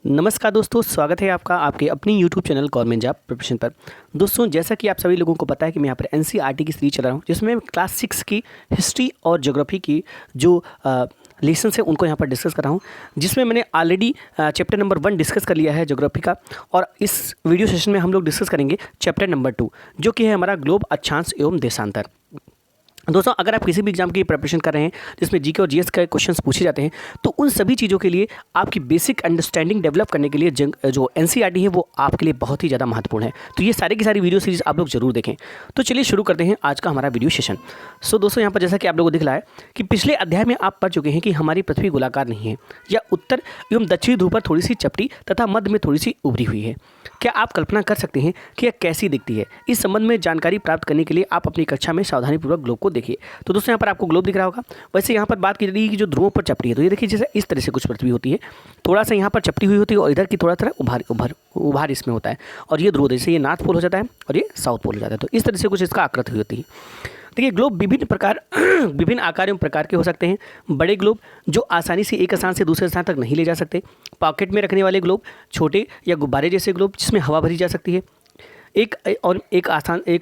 नमस्कार दोस्तों, स्वागत है आपका आपके अपनी YouTube channel government job preparation पर। दोस्तों, जैसा कि आप सभी लोगों को पता है कि मैं यहाँ पर एनसीईआरटी की सीरीज चला रहा हूँ, जिसमें मैं क्लास 6 की हिस्ट्री और ज्योग्राफी की जो लेसन है उनको यहाँ पर डिस्कस कर रहा हूँ, जिसमें मैंने ऑलरेडी चैप्टर नंबर 1 डिस्कस कर लिया है ज्योग्राफी का। और इस वीडियो सेशन में हम लोग डिस्कस करेंगे चैप्टर नंबर 2, जो कि है हमारा ग्लोब, अक्षांश एवं देशांतर। दोस्तों, अगर आप किसी भी एग्जाम की प्रिपरेशन कर रहे हैं जिसमें जीके और जीएस के क्वेश्चंस पूछे जाते हैं, तो उन सभी चीज़ों के लिए आपकी बेसिक अंडरस्टैंडिंग डेवलप करने के लिए जो एनसीईआरटी है वो आपके लिए बहुत ही ज़्यादा महत्वपूर्ण है। तो ये सारी की सारी वीडियो सीरीज आप लोग जरूर देखें। तो चलिए शुरू करते हैं आज का हमारा वीडियो सेशन। सो दोस्तों, यहाँ पर जैसा कि आप लोगों को दिख रहा है कि पिछले अध्याय में आप पढ़ चुके हैं कि हमारी पृथ्वी गोलाकार नहीं है, या उत्तर एवं दक्षिणी ध्रुव पर थोड़ी सी चपटी तथा मध्य में थोड़ी सी उभरी हुई है। क्या आप कल्पना कर सकते हैं कि यह कैसी दिखती है? इस संबंध में जानकारी प्राप्त करने के लिए आप अपनी कक्षा में सावधानीपूर्वक ग्लोब को देखिए। तो दोस्तों, यहाँ पर आपको ग्लोब दिख रहा होगा। वैसे यहाँ पर बात की जाएगी कि जो ध्रुवों पर चपटी है, तो ये देखिए जैसे इस तरह से कुछ पृथ्वी होती है, थोड़ा सा यहाँ पर चपटी हुई होती है और इधर की थोड़ा थोड़ा उभार इसमें होता है। और ये ध्रुव जैसे ये नॉर्थ पोल हो जाता है और ये साउथ पोल हो जाता है। तो इस तरह से कुछ इसका आकृति हुई होती है। देखिए, ग्लोब विभिन्न आकार एवं प्रकार के हो सकते हैं। बड़े ग्लोब जो आसानी से एक स्थान से दूसरे स्थान तक नहीं ले जा सकते, पॉकेट में रखने वाले ग्लोब, छोटे या गुब्बारे जैसे ग्लोब जिसमें हवा भरी जा सकती है, एक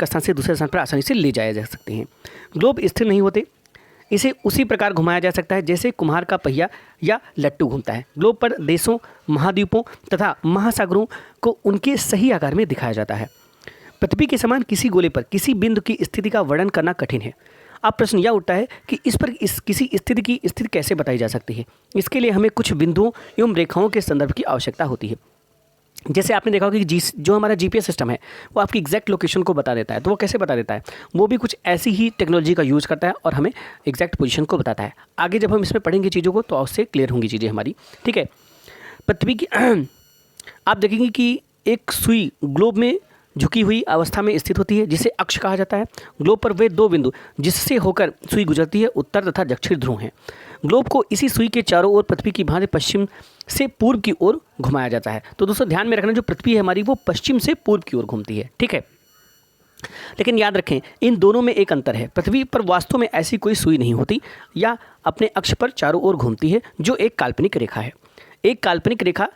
स्थान से दूसरे स्थान पर आसानी से ले जाया जा सकते हैं। ग्लोब स्थिर नहीं होते, इसे उसी प्रकार घुमाया जा सकता है जैसे कुम्हार का पहिया या लट्टू घूमता है। ग्लोब पर देशों, महाद्वीपों तथा महासागरों को उनके सही आकार में दिखाया जाता है। पृथ्वी के समान किसी गोले पर किसी बिंदु की स्थिति का वर्णन करना कठिन है। अब प्रश्न यह उठता है कि किसी स्थिति की स्थिति कैसे बताई जा सकती है। इसके लिए हमें कुछ बिंदुओं एवं रेखाओं के संदर्भ की आवश्यकता होती है। जैसे आपने देखा होगा कि जो हमारा जीपीएस सिस्टम है वो आपकी एग्जैक्ट लोकेशन को बता देता है। तो वो कैसे बता देता है? वो भी कुछ ऐसी ही टेक्नोलॉजी का यूज़ करता है और हमें एग्जैक्ट पोजीशन को बताता है। आगे जब हम इसमें पढ़ेंगे चीज़ों को तो उससे क्लियर होंगी चीज़ें हमारी। ठीक है, पृथ्वी की आप देखेंगे कि एक सुई ग्लोब में झुकी हुई अवस्था में स्थित होती है, जिसे अक्ष कहा जाता है। ग्लोब पर वे दो बिंदु जिससे होकर सुई गुजरती है उत्तर तथा दक्षिण ध्रुव हैं। ग्लोब को इसी सुई के चारों ओर पृथ्वी की भांति पश्चिम से पूर्व की ओर घुमाया जाता है। तो दोस्तों, ध्यान में रखना, जो पृथ्वी है हमारी वो पश्चिम से पूर्व की ओर घूमती है। ठीक है, लेकिन याद रखें इन दोनों में एक अंतर है। पृथ्वी पर वास्तव में ऐसी कोई सुई नहीं होती या अपने अक्ष पर चारों ओर घूमती है, जो एक काल्पनिक रेखा है। एक काल्पनिक रेखा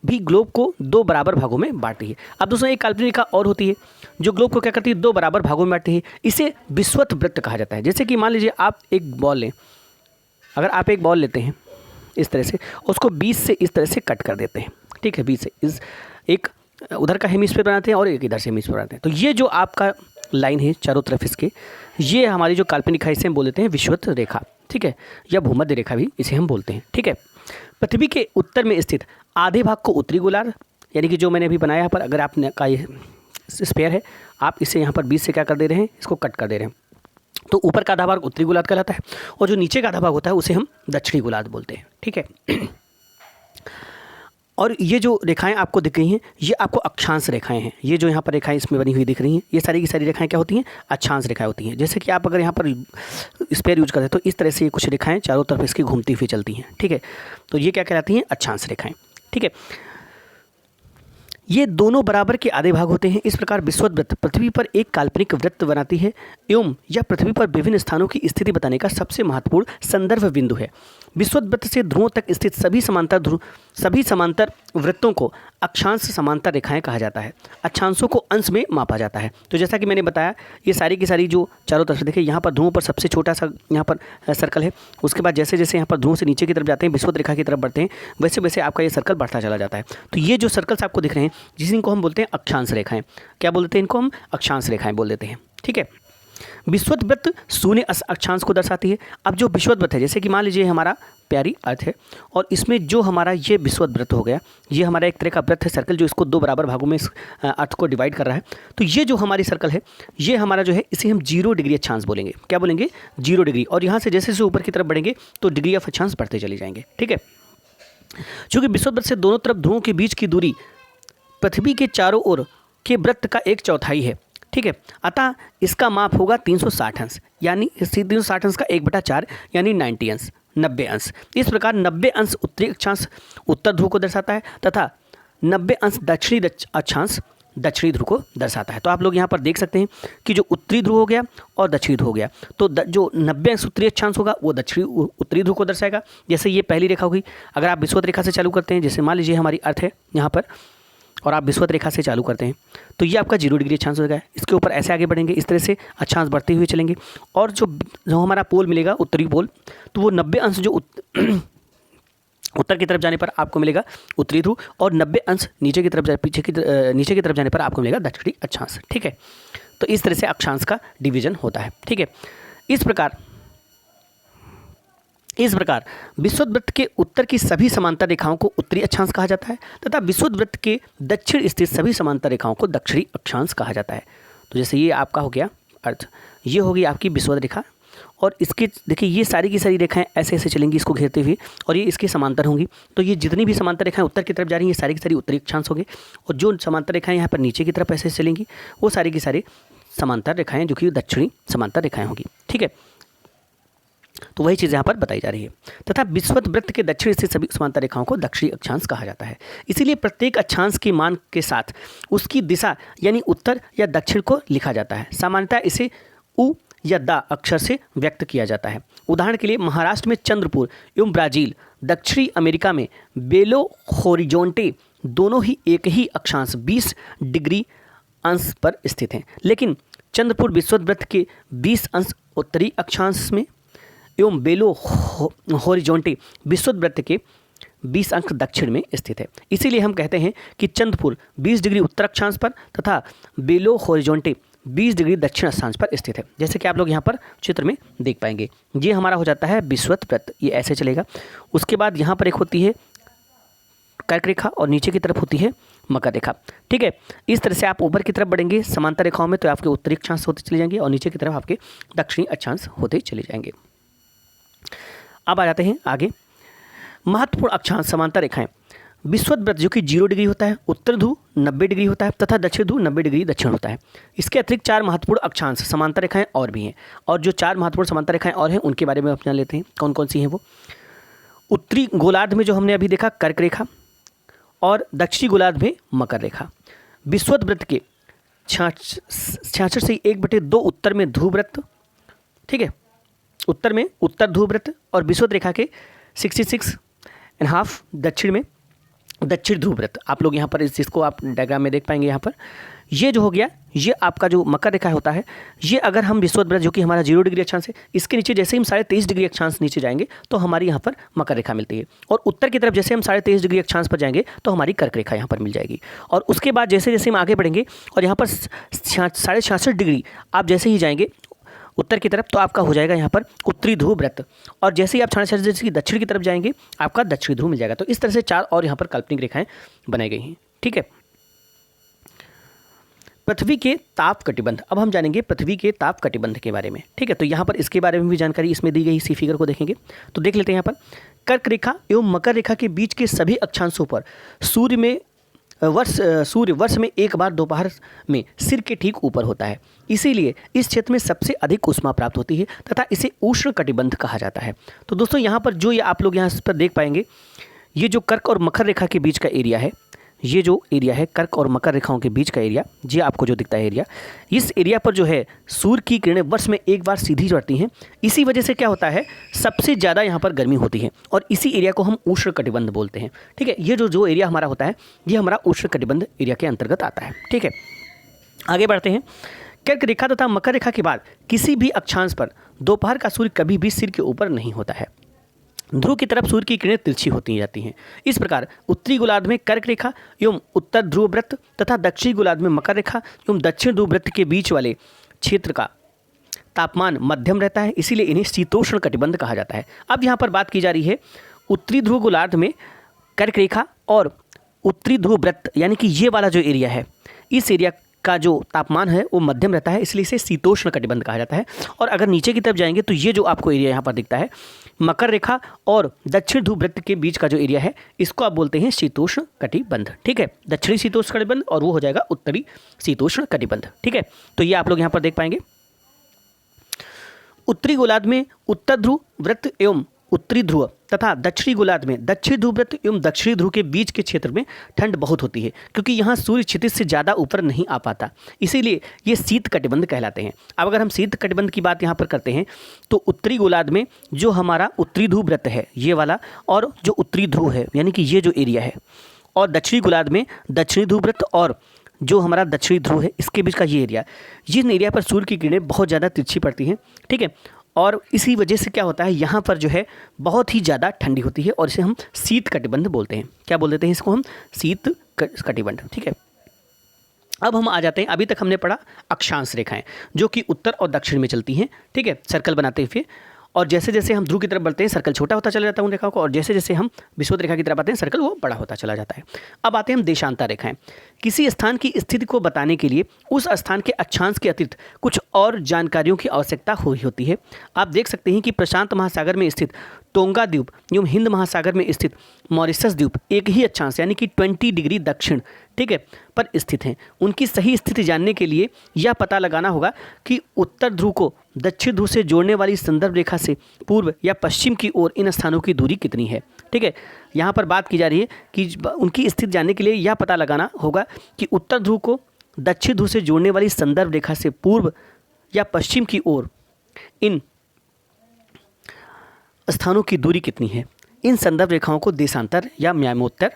भी ग्लोब को दो बराबर भागों में बांटती है। अब दोस्तों, एक काल्पनिक रेखा और होती है जो ग्लोब को क्या करती है, दो बराबर भागों में बांटती है। इसे विषुवत वृत्त कहा जाता है। जैसे कि मान लीजिए आप एक बॉल लें, अगर आप एक बॉल लेते हैं इस तरह से, उसको बीच से इस तरह से कट कर देते हैं। ठीक है, बीच से एक उधर का हेमिस्फीयर बनाते हैं और एक इधर से हेमिस्फीयर बनाते हैं। तो ये जो आपका लाइन है चारों तरफ इसके, ये हमारी जो काल्पनिक है इसे हम बोल देते हैं विषुवत रेखा। ठीक है, या भूमध्य रेखा भी इसे हम बोलते हैं। ठीक है, पृथ्वी के उत्तर में स्थित आधे भाग को उत्तरी गोलार्ध, यानी कि जो मैंने अभी बनाया पर अगर आपने का ये स्फीयर है, आप इसे यहाँ पर बीच से क्या कर दे रहे हैं, इसको कट कर दे रहे हैं, तो ऊपर का आधा भाग उत्तरी गोलार्ध कहलाता है और जो नीचे का आधा भाग होता है उसे हम दक्षिणी गोलार्ध बोलते हैं। ठीक है, और ये जो रेखाएं आपको दिख रही हैं ये आपको अक्षांश रेखाएं हैं। ये जो यहाँ पर रेखाएं इसमें बनी हुई दिख रही हैं, ये सारी की सारी रेखाएं क्या होती हैं, अक्षांश रेखाएं होती हैं। जैसे कि आप अगर यहाँ पर स्पेयर यूज करते हैं तो इस तरह से ये कुछ रेखाएं चारों तरफ इसकी घूमती हुई चलती हैं। ठीक है, तो ये क्या कहलाती हैं, अक्षांश रेखाएं। ठीक है, ये दोनों बराबर के आधे भाग होते हैं। इस प्रकार विषुवत वृत्त पृथ्वी पर एक काल्पनिक वृत्त बनाती है एवं यह पृथ्वी पर विभिन्न स्थानों की स्थिति बताने का सबसे महत्वपूर्ण संदर्भ बिंदु है। विषुवत वृत्त से ध्रुवों तक स्थित सभी समांतर वृत्तों को अक्षांश समांतर रेखाएं कहा जाता है। अक्षांशों को अंश में मापा जाता है। तो जैसा कि मैंने बताया, ये सारी की सारी जो चारों तरफ देखिए, यहाँ पर ध्रुवों पर सबसे छोटा सा यहाँ पर सर्कल है। उसके बाद जैसे जैसे यहाँ पर ध्रुवों से नीचे की तरफ जाते हैं, विषुवत रेखा की तरफ बढ़ते हैं, वैसे वैसे आपका ये सर्कल बढ़ता चला जाता है। तो ये जो सर्कल्स आपको दिख रहे हैं, जिनको हम बोलते हैं अक्षांश रेखाएं। क्या बोलते हैं इनको? हम अक्षांश रेखाएं बोल देते हैं। ठीक है, विषुवत वृत्त शून्य अक्षांश को दर्शाती है। अब जो विषुवत वृत्त है, जैसे कि मान लीजिए हमारा प्यारी अर्थ है और इसमें जो हमारा ये विषुवत वृत्त हो गया, ये हमारा एक तरह का वृत्त है, सर्कल, जो इसको दो बराबर भागों में इस अर्थ को डिवाइड कर रहा है। तो ये जो हमारी सर्कल है, ये हमारा जो है, इसे हम 0 डिग्री अक्षांश बोलेंगे। क्या बोलेंगे? 0 डिग्री। और यहाँ से जैसे जैसे ऊपर की तरफ बढ़ेंगे तो डिग्री ऑफ अक्षांश बढ़ते चले जाएंगे। ठीक है, चूँकि विषुवत वृत्त से दोनों तरफ ध्रुवों के बीच की दूरी पृथ्वी के चारों ओर के वृत्त का 1/4 है। ठीक है, अतः इसका माप होगा 360 अंश, यानी 360 अंश का 1/4 यानी 90 अंश, 90 अंश। इस प्रकार 90 अंश उत्तरी अक्षांश उत्तर ध्रुव को दर्शाता है तथा 90 अंश दक्षिणी अक्षांश दक्षिणी ध्रुव को दर्शाता है। तो आप लोग यहाँ पर देख सकते हैं कि जो उत्तरी ध्रुव हो गया और दक्षिणी ध्रुव हो गया, तो जो 90 अंश उत्तरी अक्षांश होगा वो दक्षिणी उत्तरी ध्रुव को दर्शाएगा। जैसे ये पहली रेखा होगी, अगर आप विषुवत रेखा से चालू करते हैं, जैसे मान लीजिए हमारी अर्थ है यहाँ पर और आप विषुवत रेखा से चालू करते हैं, तो ये आपका 0 डिग्री अक्षांश हो जाएगा। इसके ऊपर ऐसे आगे बढ़ेंगे, इस तरह से अक्षांश बढ़ते हुए चलेंगे और जो हमारा पोल मिलेगा उत्तरी पोल, तो वो 90 अंश जो उत्तर की तरफ जाने पर आपको मिलेगा उत्तरी ध्रुव और 90 अंश नीचे की तरफ नीचे की तरफ जाने पर आपको मिलेगा दक्षिणी अक्षांश। ठीक है, तो इस तरह से अक्षांश का डिवीजन होता है। ठीक है, इस प्रकार विषुवत वृत्त के उत्तर की सभी समांतर रेखाओं को उत्तरी अक्षांश कहा जाता है तथा विषुवत वृत्त के दक्षिण स्थित सभी समांतर रेखाओं को दक्षिणी अक्षांश कहा जाता है। तो जैसे ये आपका हो गया अर्थ, ये होगी आपकी विषुवत रेखा और इसके देखिए ये सारी की सारी रेखाएं ऐसे ऐसे चलेंगी इसको घेरते हुए और ये इसके समांतर होंगी। तो ये जितनी भी समांतर रेखाएं उत्तर की तरफ जा रही हैं ये सारी की सारी उत्तरी अक्षांश होंगे और जो समांतर रेखाएं यहाँ पर नीचे की तरफ ऐसे चलेंगी वो सारी की सारी समांतर रेखाएं जो कि दक्षिणी समांतर रेखाएं होंगी। ठीक है, तो वही चीज़ यहाँ पर बताई जा रही है। तथा विषुवत वृत्त के दक्षिण स्थित सभी समांतर रेखाओं को दक्षिणी अक्षांश कहा जाता है। इसीलिए प्रत्येक अक्षांश के मान के साथ उसकी दिशा यानी उत्तर या दक्षिण को लिखा जाता है। सामान्यतः इसे उ या दा अक्षर से व्यक्त किया जाता है। उदाहरण के लिए महाराष्ट्र में चंद्रपुर एवं ब्राज़ील, दक्षिणी अमेरिका में बेलो होरिजोंटे दोनों ही एक ही अक्षांश 20 डिग्री अंश पर स्थित हैं, लेकिन चंद्रपुर विषुवत वृत्त के 20 अंश उत्तरी अक्षांश में एवं बेलो होरिजोंटे विषुवत वृत्त के 20 अंश दक्षिण में स्थित है। इसीलिए हम कहते हैं कि चंद्रपुर 20 डिग्री उत्तर अक्षांश पर तथा बेलो होरिजोंटे 20 डिग्री दक्षिण अक्षांश पर स्थित है। जैसे कि आप लोग यहाँ पर चित्र में देख पाएंगे, ये हमारा हो जाता है विषुवत वृत्त, ये ऐसे चलेगा। उसके बाद यहाँ पर एक होती है कर्क रेखा और नीचे की तरफ होती है मकर रेखा। ठीक है, इस तरह से आप ऊपर की तरफ बढ़ेंगे समांतर रेखाओं में तो आपके उत्तरी अक्षांश होते चले जाएंगे और नीचे की तरफ आपके दक्षिणी अक्षांश होते चले जाएंगे। अब आ जाते हैं आगे, महत्वपूर्ण अक्षांश समांतर रेखाएं। विषुवत वृत्त जो कि 0 डिग्री होता है, उत्तर ध्रुव 90 डिग्री होता है तथा दक्षिण ध्रुव 90 डिग्री दक्षिण होता है। इसके अतिरिक्त 4 महत्वपूर्ण अक्षांश समांतर रेखाएं और भी हैं और जो 4 महत्वपूर्ण समांतर रेखाएं और हैं उनके बारे में जान लेते हैं कौन कौन सी हैं वो। उत्तरी गोलार्ध में जो हमने अभी देखा कर्क रेखा और दक्षिणी गोलार्ध में मकर रेखा। विषुवत वृत्त के 66 से 1/2 उत्तर में ध्रुव वृत्त, ठीक है, उत्तर में उत्तर ध्रुव वृत्त और विषुवत रेखा के 66.5 दक्षिण में दक्षिण ध्रुव वृत्त। आप लोग यहाँ पर इस चीज़ को आप डायग्राम में देख पाएंगे। यहाँ पर ये जो हो गया ये आपका जो मकर रेखा होता है, ये अगर हम विषुवत वृत्त जो कि हमारा 0 डिग्री अक्षांश है, इसके नीचे जैसे हम 23.5 डिग्री अक्षांश नीचे जाएंगे तो हमारी यहाँ पर मकर रेखा मिलती है और उत्तर की तरफ जैसे हम 23.5 डिग्री अक्षांश पर जाएंगे तो हमारी कर्क रेखा यहाँ पर मिल जाएगी। और उसके बाद जैसे जैसे हम आगे बढ़ेंगे और यहाँ पर 66.5 डिग्री आप जैसे ही जाएंगे उत्तर की तरफ तो आपका हो जाएगा यहाँ पर उत्तरी ध्रुव वृत्त और जैसे ही आप 66 डिग्री की दक्षिण की तरफ जाएंगे आपका दक्षिणी ध्रुव मिल जाएगा। तो इस तरह से 4 और यहाँ पर काल्पनिक रेखाएं बनाई गई हैं। ठीक है, पृथ्वी के ताप कटिबंध। अब हम जानेंगे पृथ्वी के ताप कटिबंध के बारे में। ठीक है, तो यहाँ पर इसके बारे में भी जानकारी इसमें दी गई, इसी फिगर को देखेंगे तो देख लेते हैं। यहाँ पर कर्क रेखा एवं मकर रेखा के बीच के सभी अक्षांशों पर सूर्य वर्ष में एक बार दोपहर में सिर के ठीक ऊपर होता है। इसीलिए इस क्षेत्र में सबसे अधिक ऊष्मा प्राप्त होती है तथा इसे उष्ण कटिबंध कहा जाता है। तो दोस्तों यहाँ पर जो ये आप लोग यहाँ पर देख पाएंगे, ये जो कर्क और मकर रेखा के बीच का एरिया है, ये जो एरिया है कर्क और मकर रेखाओं के बीच का एरिया, ये आपको जो दिखता है एरिया, इस एरिया पर जो है सूर्य की किरणें वर्ष में एक बार सीधी चढ़ती हैं। इसी वजह से क्या होता है, सबसे ज़्यादा यहाँ पर गर्मी होती है और इसी एरिया को हम उष्ण कटिबंध बोलते हैं। ठीक है, ये जो एरिया हमारा होता है ये हमारा उष्ण कटिबंध एरिया के अंतर्गत आता है। ठीक है, आगे बढ़ते हैं। कर्क रेखा तथा मकर रेखा के बाद किसी भी अक्षांश पर दोपहर का सूर्य कभी भी सिर के ऊपर नहीं होता है। ध्रुव की तरफ सूर्य की किरणें तिरछी होती जाती हैं। इस प्रकार उत्तरी गोलार्ध में कर्क रेखा एवं उत्तर ध्रुव वृत्त तथा दक्षिणी गोलार्ध में मकर रेखा एवं दक्षिण ध्रुव वृत्त के बीच वाले क्षेत्र का तापमान मध्यम रहता है, इसीलिए इन्हें शीतोष्ण कटिबंध कहा जाता है। अब यहाँ पर बात की जा रही है उत्तरी ध्रुव गोलार्ध में कर्क रेखा और उत्तरी ध्रुव वृत्त यानी कि ये वाला जो एरिया है, इस एरिया का जो तापमान है वो मध्यम रहता है, इसलिए इसे शीतोष्ण कटिबंध कहा जाता है। और अगर नीचे की तरफ जाएंगे तो ये जो आपको एरिया यहाँ पर दिखता है मकर रेखा और दक्षिण ध्रुव वृत्त के बीच का जो एरिया है इसको आप बोलते हैं शीतोष्ण कटिबंध। ठीक है, दक्षिणी शीतोष्ण कटिबंध और वो हो जाएगा उत्तरी शीतोष्ण कटिबंध। ठीक है, तो ये आप लोग यहाँ पर देख पाएंगे। उत्तरी गोलार्ध में उत्तर ध्रुव वृत्त एवं उत्तरी ध्रुव तथा दक्षिणी गोलार्ध में दक्षिण ध्रुववृत्त एवं दक्षिणी ध्रुव के बीच के क्षेत्र में ठंड बहुत होती है, क्योंकि यहाँ सूर्य क्षितिज से ज़्यादा ऊपर नहीं आ पाता, इसीलिए ये शीत कटिबंध कहलाते हैं। अब अगर हम शीत कटिबंध की बात यहाँ पर करते हैं तो उत्तरी गोलार्ध में जो हमारा उत्तरी ध्रुव वृत्त है ये वाला, और जो उत्तरी ध्रुव है यानी कि ये जो एरिया है, और दक्षिणी गोलार्ध में दक्षिणी ध्रुव वृत्त और जो हमारा दक्षिणी ध्रुव है इसके बीच का ये एरिया, जिन एरिया पर सूर्य की किरणें बहुत ज़्यादा तिरछी पड़ती हैं, ठीक है, और इसी वजह से क्या होता है यहाँ पर जो है बहुत ही ज़्यादा ठंडी होती है, और इसे हम शीत कटिबंध बोलते हैं। क्या बोल देते हैं इसको हम? शीत कटिबंध, ठीक है। अब हम आ जाते हैं, अभी तक हमने पढ़ा अक्षांश रेखाएं जो कि उत्तर और दक्षिण में चलती हैं, ठीक है, सर्कल बनाते हुए, और जैसे जैसे हम ध्रुव की तरफ बढ़ते हैं सर्कल छोटा होता चला जाता है उन रेखाओं को, और जैसे जैसे हम विषुवत रेखा की तरफ आते हैं सर्कल वो बड़ा होता चला जाता है। अब आते हैं हम देशांतर रेखाएं। किसी स्थान की स्थिति को बताने के लिए उस स्थान के अक्षांश के अतिरिक्त कुछ और जानकारियों की आवश्यकता होती है। आप देख सकते हैं कि प्रशांत महासागर में स्थित टोंगा द्वीप एवं हिंद महासागर में स्थित मॉरिशस द्वीप एक ही अक्षांश यानी कि 20 डिग्री दक्षिण, ठीक है, पर स्थित हैं। उनकी सही स्थिति जानने के लिए यह पता लगाना होगा कि उत्तर ध्रुव को दक्षिण ध्रुव से जोड़ने वाली संदर्भ रेखा से पूर्व या पश्चिम की ओर इन स्थानों की दूरी कितनी है, ठीक है। यहाँ पर बात की जा रही है कि उनकी स्थिति जानने के लिए यह पता लगाना होगा कि उत्तर ध्रुव को दक्षिण ध्रुव से जोड़ने वाली संदर्भ रेखा से पूर्व या पश्चिम की ओर इन स्थानों की दूरी कितनी है। इन संदर्भ रेखाओं को देशांतर या म्यामोत्तर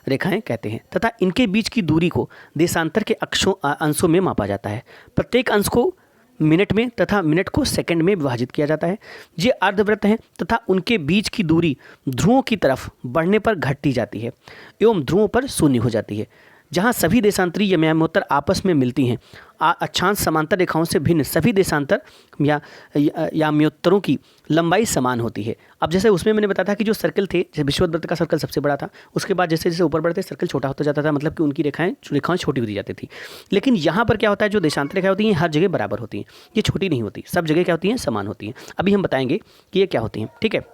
रेखाएं कहते हैं तथा इनके बीच की दूरी को देशांतर के अंशों में मापा जाता है। प्रत्येक अंश को मिनट में तथा मिनट को सेकंड में विभाजित किया जाता है। ये अर्धवृत्त हैं तथा उनके बीच की दूरी ध्रुवों की तरफ बढ़ने पर घटती जाती है एवं ध्रुवों पर शून्य हो जाती है। जहाँ सभी देशांतरी या म्यामोत्तर आपस में मिलती हैं, अक्षांश समांतर रेखाओं से भिन्न सभी देशांतर या म्योत्तरों की लंबाई समान होती है। अब जैसे उसमें मैंने बताया था कि जो सर्कल थे, जैसे विषुवत वृत्त का सर्कल सबसे बड़ा था, उसके बाद जैसे जैसे ऊपर बढ़ते सर्कल छोटा होता जाता था, मतलब कि उनकी रेखाएं छोटी होती जाती थी। लेकिन यहाँ पर क्या होता है, जो देशांतर रेखाएं होती हैं हर जगह बराबर होती हैं, ये छोटी नहीं होती, सब जगह क्या होती हैं, समान होती हैं। अभी हम बताएंगे कि ये क्या होती हैं, ठीक है।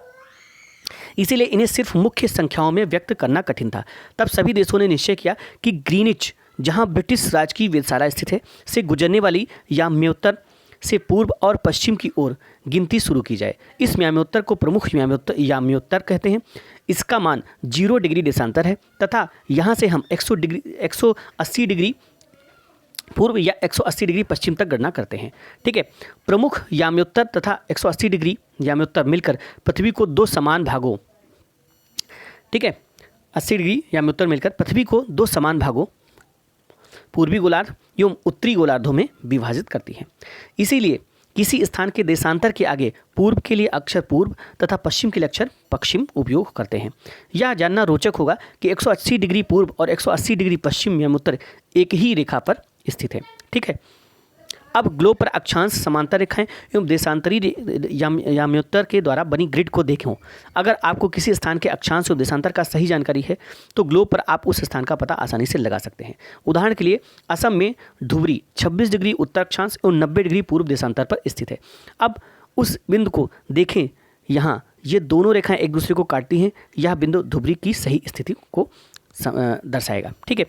इसीलिए इन्हें सिर्फ मुख्य संख्याओं में व्यक्त करना कठिन था। तब सभी देशों ने निश्चय किया कि ग्रीनिच, जहां ब्रिटिश राज की वेधशाला स्थित है, से गुजरने वाली याम्योत्तर से पूर्व और पश्चिम की ओर गिनती शुरू की जाए। इस याम्योत्तर को प्रमुख याम्योत्तर कहते हैं। इसका मान 0 डिग्री देशांतर है तथा यहाँ से हम 180 डिग्री पूर्व या 180 डिग्री पश्चिम तक गणना करते हैं, ठीक है। प्रमुख याम्योत्तर तथा 180 डिग्री याम्योत्तर मिलकर पृथ्वी को दो समान भागों, ठीक है, 80 डिग्री याम्योत्तर मिलकर पृथ्वी को दो समान भागों पूर्वी गोलार्ध एवं उत्तरी गोलार्धों में विभाजित करती है। इसीलिए किसी स्थान के देशांतर के आगे पूर्व के लिए अक्षर पूर्व तथा पश्चिम के लिए अक्षर पश्चिम उपयोग करते हैं। यह जानना रोचक होगा कि 180 डिग्री पूर्व और 180 डिग्री पश्चिम याम्योत्तर एक ही रेखा पर स्थित है, ठीक है। अब ग्लोब पर अक्षांश समांतर रेखाएं एवं देशांतरी याम्योत्तर के द्वारा बनी ग्रिड को देखें। अगर आपको किसी स्थान के अक्षांश और देशांतर का सही जानकारी है तो ग्लोब पर आप उस स्थान का पता आसानी से लगा सकते हैं। उदाहरण के लिए असम में धुबरी 26 डिग्री उत्तर अक्षांश एवं 90 डिग्री पूर्व देशांतर पर स्थित है। अब उस बिंदु को देखें, यहाँ ये दोनों रेखाएं एक दूसरे को काटती हैं। यह बिंदु धुबरी की सही स्थिति को दर्शाएगा, ठीक है।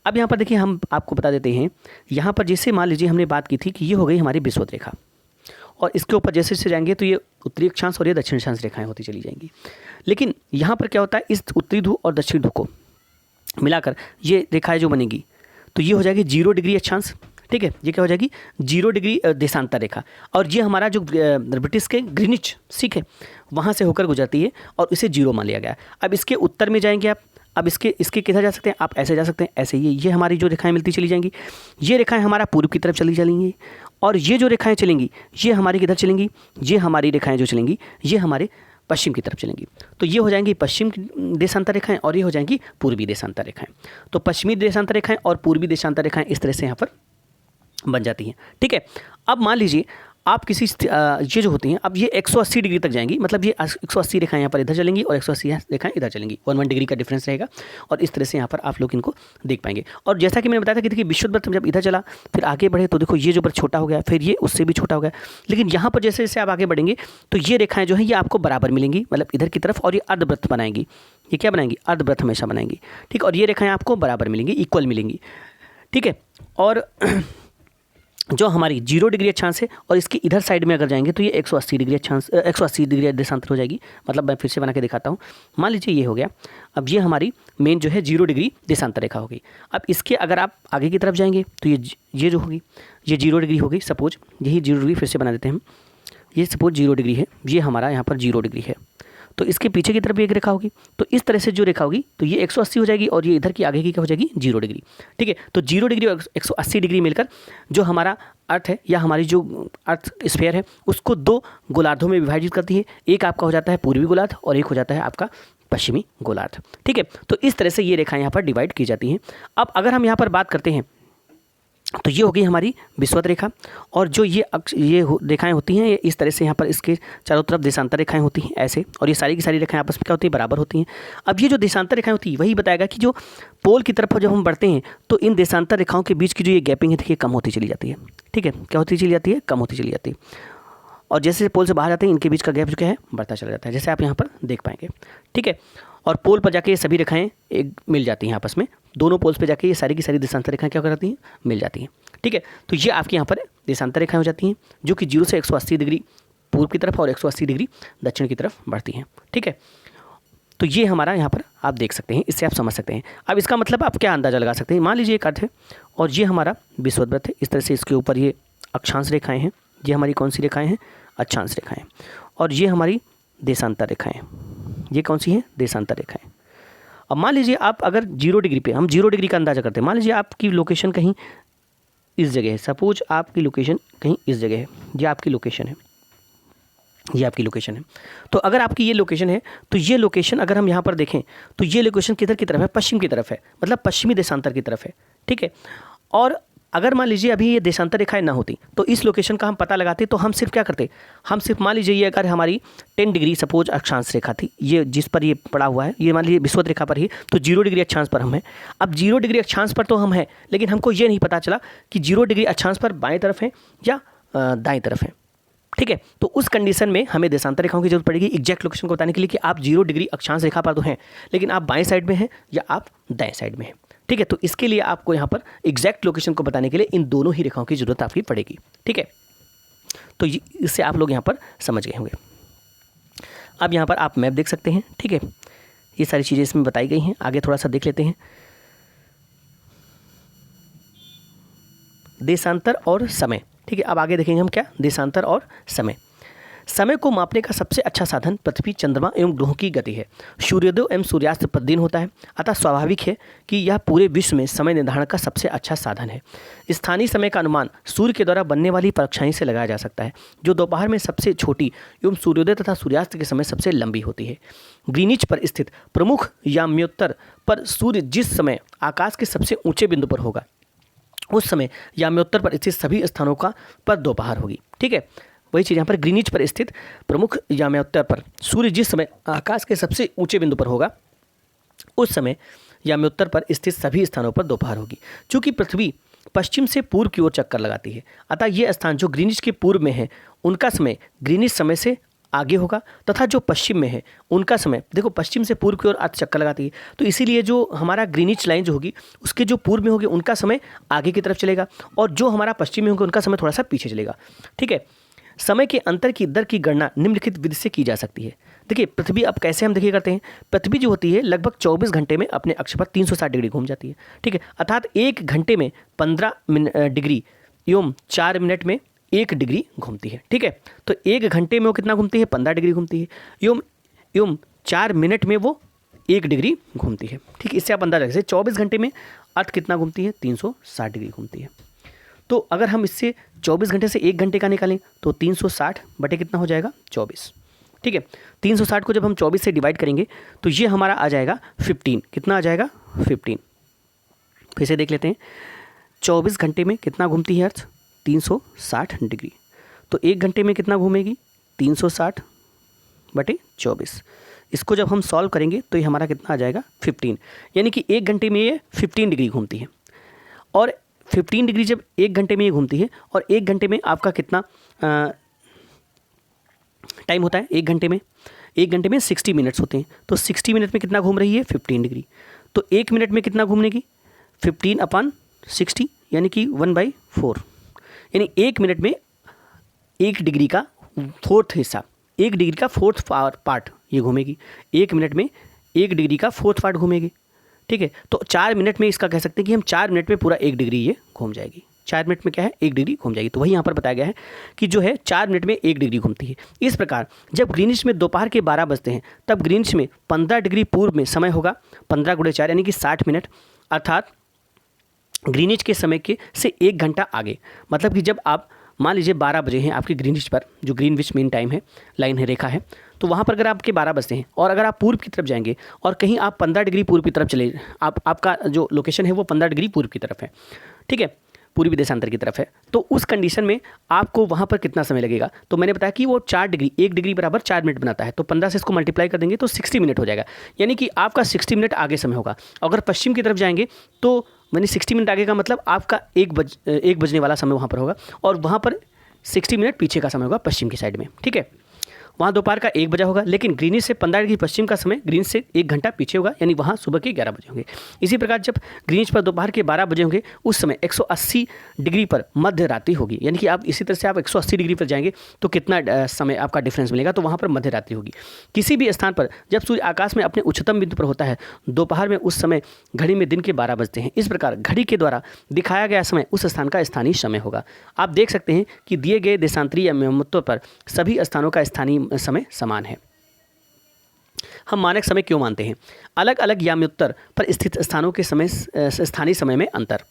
अब यहाँ पर देखिए, हम आपको बता देते हैं, यहाँ पर जैसे मान लीजिए हमने बात की थी कि ये हो गई हमारी विषुवत रेखा, और इसके ऊपर जैसे जैसे जाएंगे तो ये उत्तरी अक्षांश और ये दक्षिण अक्षांश रेखाएं होती चली जाएंगी। लेकिन यहाँ पर क्या होता है, इस उत्तरी ध्रुव और दक्षिण ध्रुव को मिलाकर ये रेखाएं जो बनेगी तो ये हो जाएगी 0 डिग्री अक्षांश, ठीक है। ये क्या हो जाएगी, 0 डिग्री देशांतर रेखा, और ये हमारा जो ब्रिटिश के ग्रीनिच, ठीक है, वहाँ से होकर गुजरती है और इसे 0 मान लिया गया। अब इसके उत्तर में जाएंगे आप, अब इसके किधर जा सकते हैं आप, ऐसे जा सकते हैं, ऐसे ये हमारी जो रेखाएं मिलती चली जाएंगी। ये रेखाएं हमारा पूर्व की तरफ चली जाएंगी, और ये जो रेखाएं चलेंगी ये हमारी किधर चलेंगी, ये हमारी रेखाएं जो चलेंगी ये हमारे पश्चिम की तरफ चलेंगी। तो ये हो जाएंगी पश्चिम देशांतर रेखाएं और ये हो जाएंगी पूर्वी देशांतर रेखाएं। तो पश्चिमी देशांतर रेखाएं और पूर्वी देशांतर रेखाएं इस तरह से यहाँ पर बन जाती हैं, ठीक है। अब मान लीजिए आप किसी ये जो होती हैं, अब ये 180 डिग्री तक जाएंगी, मतलब ये 180 रेखाएं यहाँ पर इधर चलेंगी और 180 रेखाएं इधर चलेंगी, 1 डिग्री का डिफरेंस रहेगा, और इस तरह से यहाँ पर आप लोग इनको देख पाएंगे। और जैसा कि मैंने बताया था कि देखिए विषुवत वृत्त जब इधर चला फिर आगे बढ़े तो देखो ये जो वृत्त छोटा हो गया, फिर ये उससे भी छोटा हो गया। लेकिन यहाँ पर जैसे जैसे आप आगे बढ़ेंगे तो ये रेखाएं जो है ये आपको बराबर मिलेंगी, मतलब इधर की तरफ, और ये अर्धवृत्त बनाएंगी। ये क्या बनाएंगी, अर्धवृत्त हमेशा बनाएंगी, ठीक। और ये रेखाएं आपको बराबर मिलेंगी, इक्वल मिलेंगी, ठीक है। और जो हमारी 0 डिग्री अक्षांश है और इसके इधर साइड में अगर जाएंगे तो ये 180 डिग्री अक्षांश 180 डिग्री देशांतर हो जाएगी। मतलब मैं फिर से बना के दिखाता हूँ। मान लीजिए ये हो गया। अब ये हमारी मेन जो है 0 डिग्री देशांतर रेखा होगी। अब इसके अगर आप आगे की तरफ जाएंगे तो ये जो होगी ये 0 डिग्री होगी। सपोज यही 0 डिग्री फिर से बना देते हैं हम। ये सपोज 0 डिग्री है, ये हमारा यहाँ पर 0 डिग्री है। तो इसके पीछे की तरफ भी एक रेखा होगी। तो इस तरह से जो रेखा होगी तो ये 180 हो जाएगी और ये इधर की आगे की क्या हो जाएगी 0 डिग्री। ठीक है, तो 0 डिग्री और 180 डिग्री मिलकर जो हमारा अर्थ है या हमारी जो अर्थ स्फीयर है उसको 2 गोलार्धों में विभाजित करती है। एक आपका हो जाता है पूर्वी गोलार्ध और एक हो जाता है आपका पश्चिमी गोलार्ध। ठीक है, तो इस तरह से ये रेखाएं यहाँ पर डिवाइड की जाती हैं। अब अगर हम यहाँ पर बात करते हैं तो ये हो गई हमारी विषुवत रेखा। और जो ये रेखाएं होती हैं ये इस तरह से यहाँ पर इसके चारों तरफ देशांतर रेखाएं होती हैं ऐसे, और ये सारी की सारी रेखाएं आपस में क्या होती हैं बराबर होती हैं। अब ये जो देशांतर रेखाएं होती हैं वही बताएगा कि जो पोल की तरफ जब हम बढ़ते हैं तो इन देशांतर रेखाओं के बीच की जो ये गैपिंग है देखिए कम होती चली जाती है। ठीक है, क्या होती चली जाती है, कम होती चली जाती है। और जैसे पोल से बाहर जाते हैं इनके बीच का गैप जो क्या है बढ़ता चला जाता है, जैसे आप यहाँ पर देख पाएंगे। ठीक है, और पोल पर जाके ये सभी रेखाएं एक मिल जाती हैं आपस में। दोनों पोल्स पे जाके ये सारी की सारी देशांतर रेखाएं क्या करती हैं, मिल जाती हैं। ठीक है, तो ये आपके यहाँ पर देशांतर रेखाएं हो जाती हैं जो कि 0 से 180 डिग्री पूर्व की तरफ और 180 डिग्री दक्षिण की तरफ बढ़ती हैं। ठीक है, तो ये हमारा यहाँ पर आप देख सकते हैं, इससे आप समझ सकते हैं। अब इसका मतलब आप क्या अंदाज़ा लगा सकते हैं। मान लीजिए एक अर्थ है और ये हमारा विषुवत है। इस तरह से इसके ऊपर ये अक्षांश रेखाएँ हैं। ये हमारी कौन सी रेखाएँ हैं, अक्षांश रेखाएँ। और ये हमारी देशांतर रेखाएँ, ये कौन सी हैं, देशांतर रेखाएँ। अब मान लीजिए आप अगर 0 डिग्री पे, हम 0 डिग्री का अंदाज़ा करते हैं। मान लीजिए आपकी लोकेशन कहीं इस जगह है। सपोज आपकी लोकेशन कहीं इस जगह है, ये आपकी लोकेशन है, ये आपकी लोकेशन है। तो अगर आपकी ये लोकेशन है तो ये लोकेशन अगर हम यहाँ पर देखें तो ये लोकेशन किधर की तरफ है, पश्चिम की तरफ है, मतलब पश्चिमी देशांतर की तरफ है। ठीक है, और अगर मान लीजिए अभी ये देशांतर रेखाएं ना होती तो इस लोकेशन का हम पता लगाते तो हम सिर्फ क्या करते, हम सिर्फ मान लीजिए ये अगर हमारी 10 डिग्री सपोज अक्षांश रेखा थी, ये जिस पर ये पड़ा हुआ है, ये मान लीजिए विषुवत रेखा पर ही, तो 0 डिग्री अक्षांश पर हम हैं। अब 0 डिग्री अक्षांश पर तो हम हैं, लेकिन हमको ये नहीं पता चला कि 0 डिग्री अक्षांश पर बाएँ तरफ है या दाएँ तरफ है। ठीक है, तो उस कंडीशन में हमें देशांतर रेखाओं की जरूरत पड़ेगी एग्जैक्ट लोकेशन को बताने के लिए कि आप 0 डिग्री अक्षांश रेखा पर तो हैं लेकिन आप बाएं साइड में हैं या आप दाएं साइड में हैं। ठीक है, तो इसके लिए आपको यहाँ पर एग्जैक्ट लोकेशन को बताने के लिए इन दोनों ही रेखाओं की जरूरत आपकी पड़ेगी। ठीक है, तो इससे आप लोग यहाँ पर समझ गए होंगे। अब यहाँ पर आप मैप देख सकते हैं। ठीक है, ये सारी चीज़ें इसमें बताई गई हैं। आगे थोड़ा सा देख लेते हैं। देशांतर और समय। ठीक है, अब आगे देखेंगे हम क्या, देशांतर और समय। समय को मापने का सबसे अच्छा साधन पृथ्वी, चंद्रमा एवं ग्रहों की गति है। सूर्योदय एवं सूर्यास्त प्रतिदिन होता है, अतः स्वाभाविक है कि यह पूरे विश्व में समय निर्धारण का सबसे अच्छा साधन है। स्थानीय समय का अनुमान सूर्य के द्वारा बनने वाली परछाई से लगाया जा सकता है, जो दोपहर में सबसे छोटी एवं सूर्योदय तथा सूर्यास्त के समय सबसे लंबी होती है। ग्रीनिच पर स्थित प्रमुख याम्योत्तर पर सूर्य जिस समय आकाश के सबसे ऊँचे बिंदु पर होगा उस समय याम्योत्तर पर स्थित सभी स्थानों का पर दोपहर होगी। ठीक है, वही चीज़ यहाँ पर ग्रीनिच पर स्थित प्रमुख याम्योत्तर पर सूर्य जिस समय आकाश के सबसे ऊंचे बिंदु पर होगा उस समय याम्योत्तर पर स्थित सभी स्थानों पर दोपहर होगी। चूँकि पृथ्वी पश्चिम से पूर्व की ओर चक्कर लगाती है, अतः ये स्थान जो ग्रीनिच के पूर्व में है उनका समय ग्रीनिच समय से आगे होगा, तथा जो पश्चिम में है उनका समय, देखो पश्चिम से पूर्व की ओर अर्थ चक्कर लगाती है, तो इसीलिए जो हमारा ग्रीनिच लाइन जो होगी उसके जो पूर्व में होगी उनका समय आगे की तरफ चलेगा और जो हमारा पश्चिम में होगा उनका समय थोड़ा सा पीछे चलेगा। ठीक है, समय के अंतर की दर की गणना निम्नलिखित विधि से की जा सकती है। देखिए पृथ्वी अब कैसे हम देखिए करते हैं, पृथ्वी जो होती है लगभग 24 घंटे में अपने अक्ष पर 360 डिग्री घूम जाती है। ठीक है, अर्थात 1 घंटे में 15 डिग्री एवं 4 मिनट में 1 डिग्री घूमती है। ठीक है, तो 1 घंटे में वो कितना घूमती है, 15 डिग्री घूमती है, एवं 4 मिनट में वो 1 डिग्री घूमती है। ठीक, इससे आप अंदाजा रखिए 24 घंटे में अर्थ कितना घूमती है, 360 डिग्री घूमती है। तो अगर हम इससे 24 घंटे से 1 घंटे का निकालें तो 360 बटे कितना हो जाएगा, 24। ठीक है, 360 को जब हम 24 से डिवाइड करेंगे तो ये हमारा आ जाएगा 15। कितना आ जाएगा, 15। फिर से देख लेते हैं, 24 घंटे में कितना घूमती है अर्थ, 360 डिग्री। तो 1 घंटे में कितना घूमेगी, 360 बटे 24। इसको जब हम सॉल्व करेंगे तो ये हमारा कितना आ जाएगा, 15। यानी कि 1 घंटे में ये 15 डिग्री घूमती है। और 15 डिग्री जब 1 घंटे में ये घूमती है और 1 घंटे में आपका कितना टाइम होता है, 1 घंटे में 60 मिनट्स होते हैं। तो 60 मिनट में कितना घूम रही है, 15 डिग्री। तो 1 मिनट में कितना घूमने की, 15/60 यानी कि 1/4। यानी 1 मिनट में 1 डिग्री का फोर्थ हिस्सा, 1 डिग्री का फोर्थ पार्ट ये घूमेगी। 1 मिनट में 1 डिग्री का फोर्थ पार्ट घूमेगी, ठीक है। तो 4 मिनट में इसका कह सकते हैं कि हम 4 मिनट में पूरा 1 डिग्री ये घूम जाएगी। 4 मिनट में क्या है, 1 डिग्री घूम जाएगी। तो वही यहाँ पर बताया गया है कि जो है 4 मिनट में 1 डिग्री घूमती है। इस प्रकार जब ग्रीनिच में दोपहर के 12 बजते हैं तब ग्रीनिच में 15 डिग्री पूर्व में समय होगा 15 × 4 यानी कि 60 मिनट, अर्थात ग्रीनिच के समय के से 1 घंटा आगे। मतलब कि जब आप मान लीजिए 12 बजे हैं आपके ग्रीनिच पर, जो ग्रीनविच मीन टाइम है, लाइन है, रेखा है, तो वहाँ पर अगर आपके 12 बजते हैं और अगर आप पूर्व की तरफ जाएंगे और कहीं आप 15 डिग्री पूर्व की तरफ चले, आपका जो लोकेशन है वो 15 डिग्री पूर्व की तरफ है, ठीक है, पूर्वी देशांतर की तरफ है, तो उस कंडीशन में आपको वहाँ पर कितना समय लगेगा। तो मैंने बताया कि वो 4 डिग्री, 1 डिग्री बराबर 4 मिनट बनाता है, तो 15 से इसको मल्टीप्लाई कर देंगे तो 60 मिनट हो जाएगा, यानी कि आपका 60 मिनट आगे समय होगा। अगर पश्चिम की तरफ जाएंगे तो मैंने 60 मिनट आगे का मतलब आपका 1 बजने वाला समय वहाँ पर होगा, और वहाँ पर 60 मिनट पीछे का समय होगा पश्चिम की साइड में, ठीक है। वहाँ दोपहर का 1 बजा होगा, लेकिन ग्रीनिच से 15 डिग्री पश्चिम का समय ग्रीनिच से 1 घंटा पीछे होगा, यानी वहाँ सुबह के 11 बजे होंगे। इसी प्रकार जब ग्रीनिच पर दोपहर के 12 बजे होंगे उस समय 180 डिग्री पर मध्य रात्रि होगी, यानी कि आप इसी तरह से आप 180 डिग्री पर जाएंगे तो कितना समय आपका डिफरेंस मिलेगा, तो वहाँ पर मध्य रात्रि होगी। किसी भी स्थान पर जब सूर्य आकाश में अपने उच्चतम बिंदु पर होता है दोपहर में, उस समय घड़ी में दिन के 12 बजते हैं। इस प्रकार घड़ी के द्वारा दिखाया गया समय उस स्थान का स्थानीय समय होगा। आप देख सकते हैं कि दिए गए देशांतरीय यामित्व पर सभी स्थानों का स्थानीय समय समान है। हम मानक समय क्यों मानते हैं? अलग अलग याम्योत्तर पर स्थित स्थानों के समय स्थानीय समय में अंतर,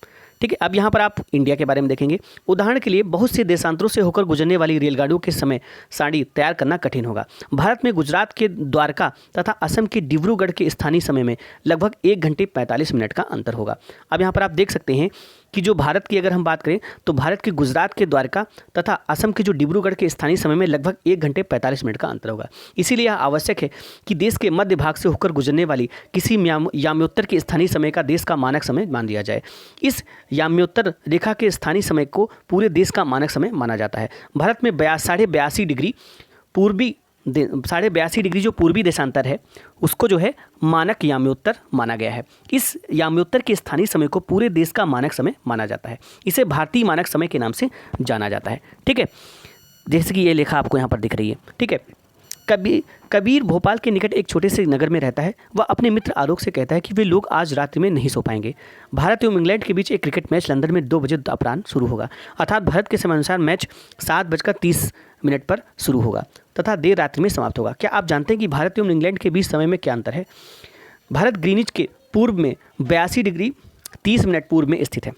ठीक है। अब यहाँ पर आप इंडिया के बारे में देखेंगे। उदाहरण के लिए बहुत से देशांतरों से होकर गुजरने वाली रेलगाड़ियों के समय सारणी तैयार करना कठिन होगा। भारत में गुजरात के द्वारका तथा असम के डिब्रूगढ़ के स्थानीय समय में लगभग 1 घंटे 45 मिनट का अंतर होगा। अब यहाँ पर आप देख सकते हैं कि जो भारत की अगर हम बात करें तो भारत के गुजरात के द्वारका तथा असम के जो डिब्रूगढ़ के स्थानीय समय में लगभग 1 घंटे 45 मिनट का अंतर होगा। इसीलिए यह आवश्यक है कि देश के मध्य भाग से होकर गुजरने वाली किसी याम्योत्तर के स्थानीय समय का देश का मानक समय मान लिया जाए। इस याम्योत्तर रेखा के स्थानीय समय को पूरे देश का मानक समय माना जाता है। भारत में 82.5 डिग्री पूर्वी 82.5 डिग्री जो पूर्वी देशांतर है उसको जो है मानक याम्योत्तर माना गया है। इस याम्योत्तर के स्थानीय समय को पूरे देश का मानक समय माना जाता है। इसे भारतीय मानक समय के नाम से जाना जाता है, ठीक है। जैसे कि ये लेखा आपको यहाँ पर दिख रही है, ठीक है। कबीर भोपाल के निकट एक छोटे से नगर में रहता है। वह अपने मित्र आलोक से कहता है कि वे लोग आज रात्रि में नहीं सो पाएंगे। भारत एवं इंग्लैंड के बीच एक क्रिकेट मैच लंदन में 2 बजे अपराह्न शुरू होगा, अर्थात भारत के समय अनुसार मैच 7:30 पर शुरू होगा तथा देर रात्रि में समाप्त होगा। क्या आप जानते हैं कि भारत एवं इंग्लैंड के बीच समय में क्या अंतर है? भारत ग्रीनिच के पूर्व में 82 डिग्री 30 मिनट पूर्व में स्थित है।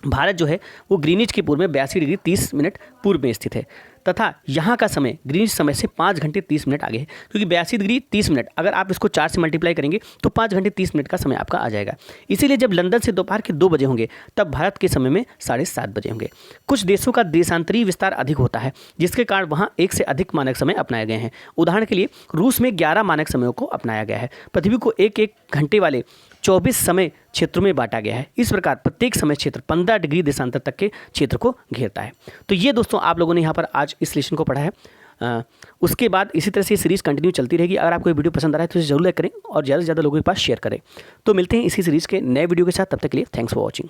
भारत जो है वो ग्रीनिच के पूर्व में 82 डिग्री 30 मिनट पूर्व में स्थित है तथा यहाँ का समय ग्रीनिच समय से 5 घंटे 30 मिनट आगे है, क्योंकि 82 डिग्री 30 मिनट अगर आप इसको 4 से मल्टीप्लाई करेंगे तो 5 घंटे 30 मिनट का समय आपका आ जाएगा। इसीलिए जब लंदन से दोपहर के 2 बजे होंगे तब भारत के समय में 7:30 बजे होंगे। कुछ देशों का देशांतरीय विस्तार अधिक होता है जिसके कारण वहाँ 1 से अधिक मानक समय अपनाए गए हैं। उदाहरण के लिए रूस में 11 मानक समयों को अपनाया गया है। पृथ्वी को 1-1 घंटे वाले 24 समय क्षेत्रों में बांटा गया है। इस प्रकार प्रत्येक समय क्षेत्र 15 डिग्री देशांतर तक के क्षेत्र को घेरता है। तो ये दोस्तों आप लोगों ने यहाँ पर आज इस लेसन को पढ़ा है। उसके बाद इसी तरह से सीरीज़ कंटिन्यू चलती रहेगी। अगर आपको ये वीडियो पसंद आ रहा है तो इसे जरूर लाइक करें और ज़्यादा से ज़्यादा लोगों के पास शेयर करें। तो मिलते हैं इसी सीरीज़ के नए वीडियो के साथ, तब तक के लिए थैंक्स फॉर वॉचिंग।